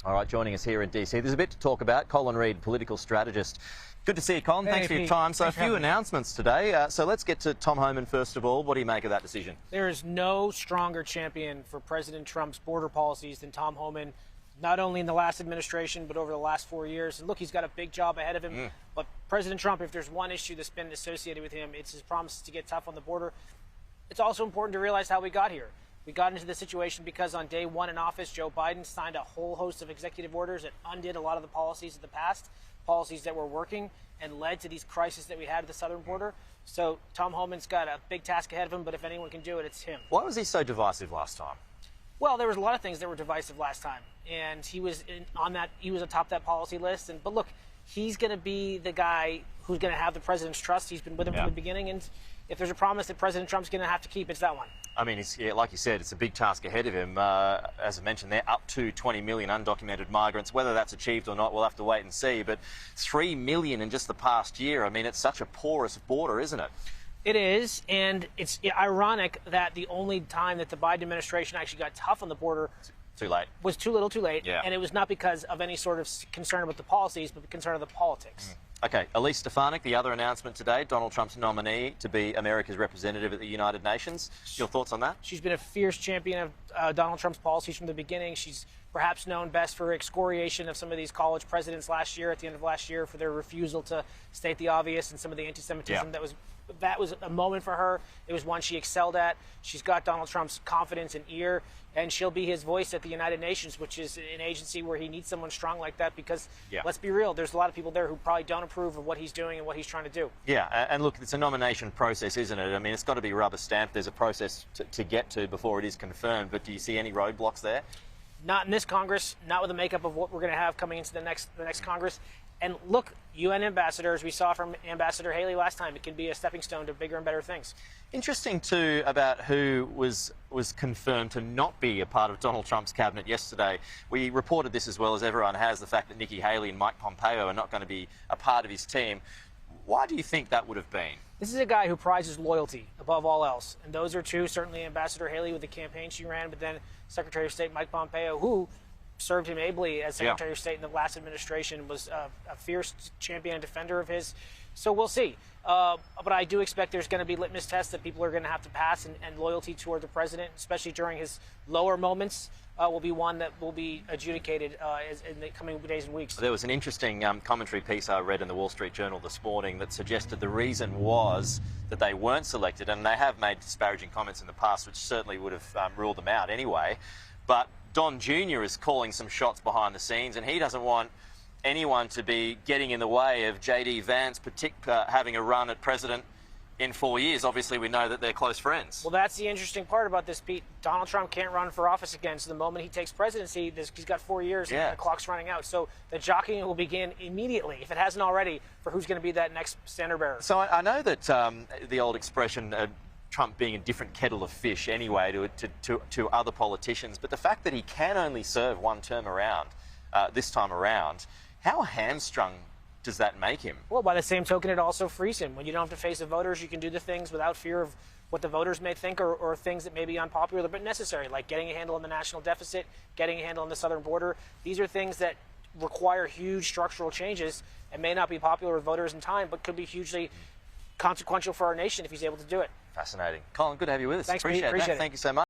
All right, joining us here in DC. There's a bit to talk about. Colin Reed, political strategist. Good to see you, Colin. Hey, Thanks for your Pete. time. So Thanks a few for having me. announcements today. So let's get to Tom Homan first of all. What do you make of that decision? There is no stronger champion for President Trump's border policies than Tom Homan, not only in the last administration, but over the last 4 years. And look, he's got a big job ahead of him. But President Trump, if there's one issue that's been associated with him, it's his promises to get tough on the border. It's also important to realize how we got here. We got into this situation because on day one in office, Joe Biden signed a whole host of executive orders that undid a lot of the policies of the past, policies that were working and led to these crises that we had at the southern border. So Tom Homan's got a big task ahead of him, but if anyone can do it, it's him. Why was he so divisive last time? Well, there was a lot of things that were divisive last time, and he was he was atop that policy list. But look, he's going to be the guy who's going to have the president's trust. He's been with him from the beginning, and if there's a promise that President Trump's going to have to keep, it's that one. I mean, like you said, it's a big task ahead of him. As I mentioned, they're up to 20 million undocumented migrants. Whether that's achieved or not, we'll have to wait and see. But 3 million in just the past year, I mean, it's such a porous border, isn't it? It is, and it's ironic that the only time that the Biden administration actually got tough on the border Too late. was too little too late, Yeah. and it was not because of any sort of concern about the policies, but concern of the politics. Okay, Peter Stefanovic, the other announcement today, Donald Trump's nominee to be America's representative at the United Nations. Your thoughts on that? She's been a fierce champion of Donald Trump's policies from the beginning. She's perhaps known best for excoriation of some of these college presidents last year, at the end of last year, for their refusal to state the obvious and some of the anti-Semitism that was a moment for her. It was one she excelled at. She's got Donald Trump's confidence and ear, and she'll be his voice at the United Nations, which is an agency where he needs someone strong like that because, let's be real, there's a lot of people there who probably don't approve of what he's doing and what he's trying to do. Yeah, and look, it's a nomination process, isn't it? I mean, it's got to be rubber stamped. There's a process to get to before it is confirmed, but do you see any roadblocks there? Not in this Congress, not with the makeup of what we're going to have coming into the next Congress. And look, UN ambassadors, we saw from Ambassador Haley last time, it can be a stepping stone to bigger and better things. Interesting, too, about who was confirmed to not be a part of Donald Trump's cabinet yesterday. We reported this as well as everyone has, the fact that Nikki Haley and Mike Pompeo are not going to be a part of his team. Why do you think that would have been? This is a guy who prizes loyalty above all else. And those are two, certainly Ambassador Haley with the campaign she ran, but then Secretary of State Mike Pompeo, who served him ably as Secretary of State in the last administration, was a fierce champion and defender of his. So we'll see. But I do expect there's going to be litmus tests that people are going to have to pass, and loyalty toward the president, especially during his lower moments, will be one that will be adjudicated in the coming days and weeks. There was an interesting commentary piece I read in the Wall Street Journal this morning that suggested the reason was that they weren't selected, and they have made disparaging comments in the past, which certainly would have ruled them out anyway. But Don Jr. is calling some shots behind the scenes, and he doesn't want anyone to be getting in the way of J.D. Vance having a run at president in 4 years. Obviously, we know that they're close friends. Well, that's the interesting part about this, Pete. Donald Trump can't run for office again, so the moment he takes presidency, he's got 4 years and the clock's running out. So the jockeying will begin immediately, if it hasn't already, for who's going to be that next standard bearer. So I know that the old expression, Trump being a different kettle of fish anyway to other politicians, but the fact that he can only serve one term around, this time around, how hamstrung does that make him? Well, by the same token, it also frees him. When you don't have to face the voters, you can do the things without fear of what the voters may think or things that may be unpopular but necessary, like getting a handle on the national deficit, getting a handle on the southern border. These are things that require huge structural changes and may not be popular with voters in time, but could be hugely consequential for our nation if he's able to do it. Fascinating. Colin, good to have you with us. Thanks, Pete. Appreciate it. Thank you so much.